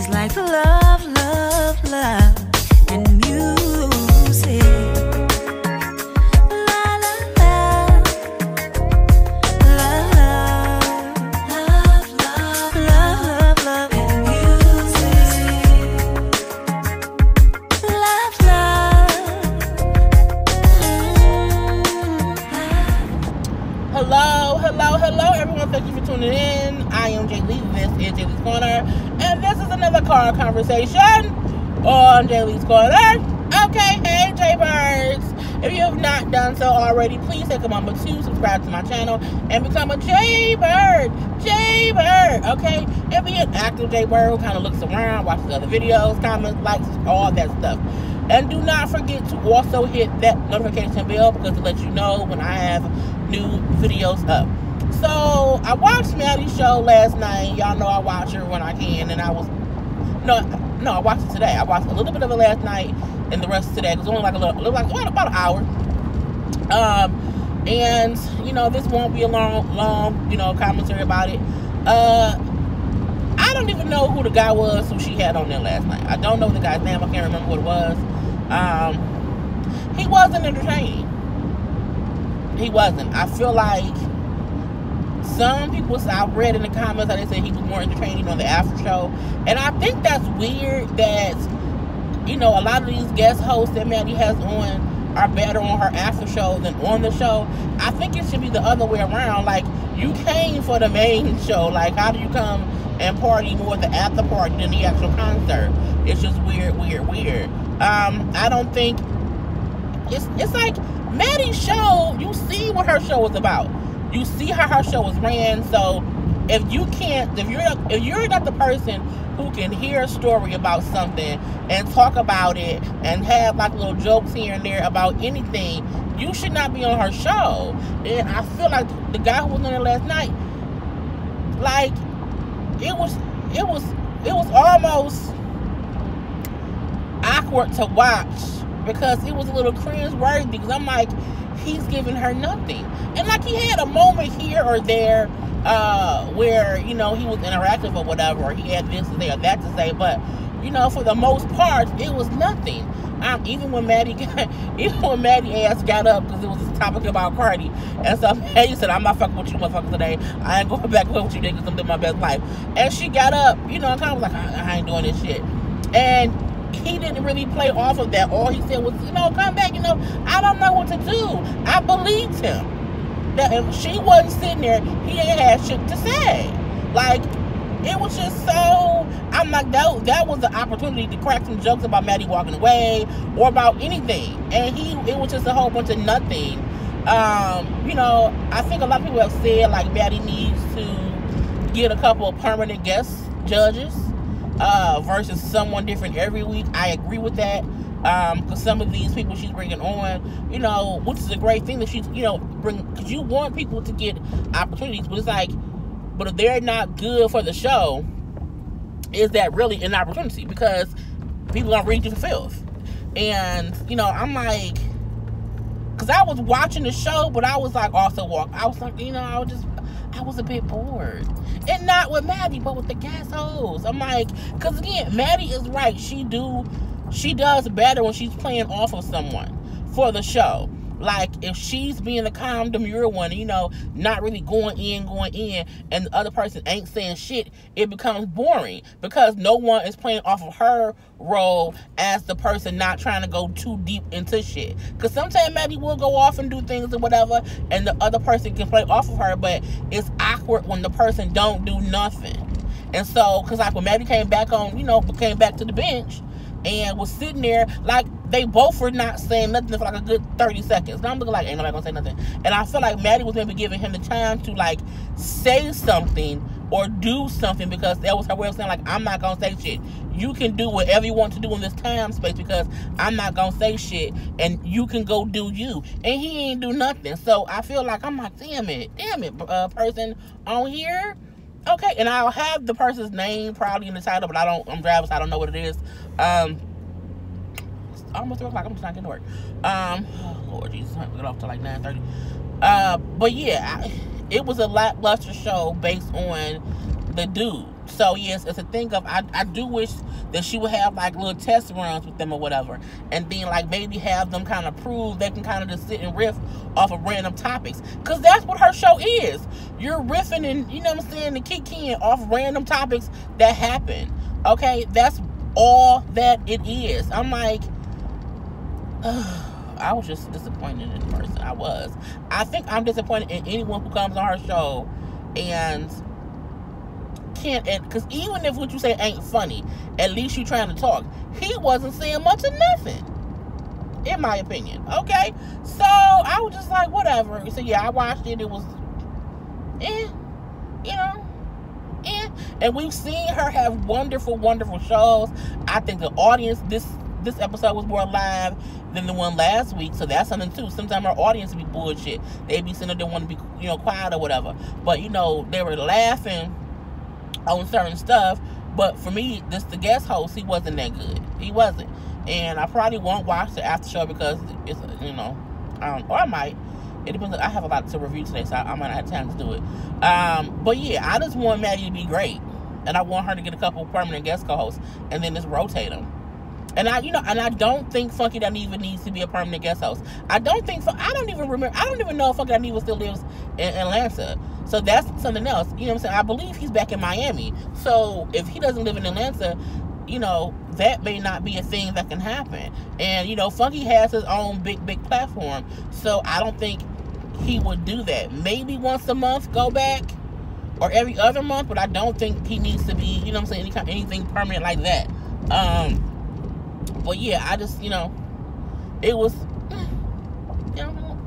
She's like love, love, love and music. La la la, love, love, love, love, love and music. Love, love. Hello, everyone. Thank you for tuning in. I am Jay Lee. This is Jay Lee's Corner, and this is another car conversation on Jay Lee's Corner. Okay, hey, Jaybirds. If you have not done so already, please take a moment to subscribe to my channel and become a Jaybird. Okay? And be an active Jaybird who kind of looks around, watches other videos, comments, likes, all that stuff. And do not forget to also hit that notification bell because it lets you know when I have new videos up. So, I watched Maddie's show last night. Y'all know I watch her when I can. And I watched it today. I watched a little bit of it last night and the rest today. It was only like about an hour. And, you know, this won't be a long, you know, commentary about it. I don't even know who the guy was who she had on there last night. I don't know the guy's name. I can't remember what it was. He wasn't entertaining. He wasn't. I feel like some people, I read in the comments how they said he was more entertaining on the after show. And I think that's weird that, you know, a lot of these guest hosts that Maddie has on are better on her after show than on the show. I think it should be the other way around. Like, you came for the main show. Like, how do you come and party more at the after party than the actual concert? It's just weird. I don't think it's like Maddie's show. You see what her show is about. You see how her show is ran. So if you're not the person who can hear a story about something and talk about it and have like little jokes here and there about anything, you should not be on her show. And I feel like the guy who was on there last night, like it was almost awkward to watch because it was a little cringe-worthy because I'm like, he's giving her nothing. And like he had a moment here or there where, you know, he was interactive or whatever, or he had this to say or that to say, but, you know, for the most part, it was nothing. Even when Maddie ass got up because it was this topic about Cardi, and so Maddie said, "I'm not fucking with you motherfuckers today. I ain't going back with you niggas. I'm living my best life." And she got up, you know, and kind of was like, I ain't doing this shit. And he didn't really play off of that. All he said was, you know, come back, you know, I don't know what to do. I believed him. That if she wasn't sitting there, he ain't had shit to say. Like, it was just so, I'm like, that was the opportunity to crack some jokes about Maddie walking away or about anything. And it was just a whole bunch of nothing. You know, I think a lot of people have said, like, Maddie needs to get a couple of permanent guest judges versus someone different every week. I agree with that. Because some of these people she's bringing on, you know, which is a great thing that she's, you know, because you want people to get opportunities, but it's like, but if they're not good for the show, is that really an opportunity? Because people are reading for filth. And, you know, I'm like, because I was watching the show, but I was like, I was like, you know, I was a bit bored. And not with Maddie, but with the guest hosts. I'm like, because again, Maddie is right. She does better when she's playing off of someone for the show. Like, if she's being the calm, demure one, you know, not really going in, and the other person ain't saying shit, it becomes boring because no one is playing off of her role as the person not trying to go too deep into shit. Because sometimes Maddie will go off and do things or whatever, and the other person can play off of her, but it's awkward when the person don't do nothing. And so, because like when Maddie came back on, you know, came back to the bench, and was sitting there, like, they both were not saying nothing for like a good 30 seconds. And I'm looking like, ain't nobody gonna say nothing. And I feel like Maddie was maybe giving him the time to, like, say something or do something, because that was her way of saying, like, I'm not gonna say shit. You can do whatever you want to do in this time space because I'm not gonna say shit, and you can go do you. And he ain't do nothing. So I feel like, I'm like, damn it, person on here. Okay, and I'll have the person's name probably in the title, but I'm driving, so I don't know what it is. It's almost 3 o'clock. I'm just not getting to work. Oh, Lord Jesus, I get off to like 9:30. But yeah, it was a lackluster show based on the dudes. So yes, it's a thing of I do wish that she would have like little test runs with them or whatever, and then like maybe have them kind of prove they can kind of just sit and riff off of random topics, because that's what her show is. You're riffing and, you know what I'm saying, and kicking off random topics that happen. Okay, that's all that it is. I'm like, I was just disappointed in the person. I was. I think I'm disappointed in anyone who comes on her show and can't, because even if what you say ain't funny, at least you trying to talk. He wasn't saying much of nothing, in my opinion. Okay, so I was just like, whatever. So yeah, I watched it. It was, you know, and we've seen her have wonderful, wonderful shows. I think the audience this episode was more live than the one last week, so that's something too. Sometimes our audience be bullshit. They be sitting there want to be, you know, quiet or whatever. But you know, they were laughing on certain stuff. But for me, the guest host, he wasn't that good. He wasn't. And I probably won't watch the after show because it's, you know, or I might. It depends. I have a lot to review today, so I might not have time to do it. But yeah, I just want Maddie to be great, and I want her to get a couple permanent guest co-hosts, and then just rotate them. And I don't think Funky Dineva needs to be a permanent guest host. I don't even know if Funky Dineva still lives in Atlanta. So that's something else. You know what I'm saying? I believe he's back in Miami. So if he doesn't live in Atlanta, you know, that may not be a thing that can happen. And, you know, Funky has his own big platform. So I don't think he would do that. Maybe once a month go back, or every other month, but I don't think he needs to be, you know what I'm saying, anything permanent like that. But yeah, I just, you know, it was, you know,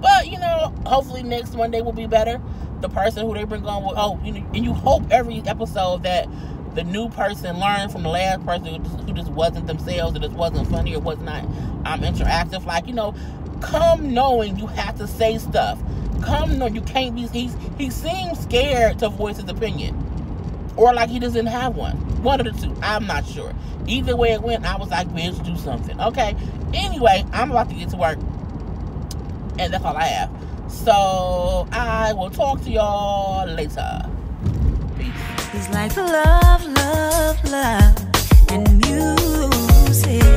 but, you know, hopefully next Monday will be better. The person who they bring on will, and you hope every episode that the new person learned from the last person who just wasn't themselves, or just wasn't funny, or was not interactive. Like, you know, come knowing you have to say stuff. Come knowing you can't be, he seems scared to voice his opinion. Or like he doesn't have one. One of the two. I'm not sure. Either way it went, I was like, bitch, do something. Okay. Anyway, I'm about to get to work. And that's all I have. So, I will talk to y'all later. Peace. He's like love, love, love, and music.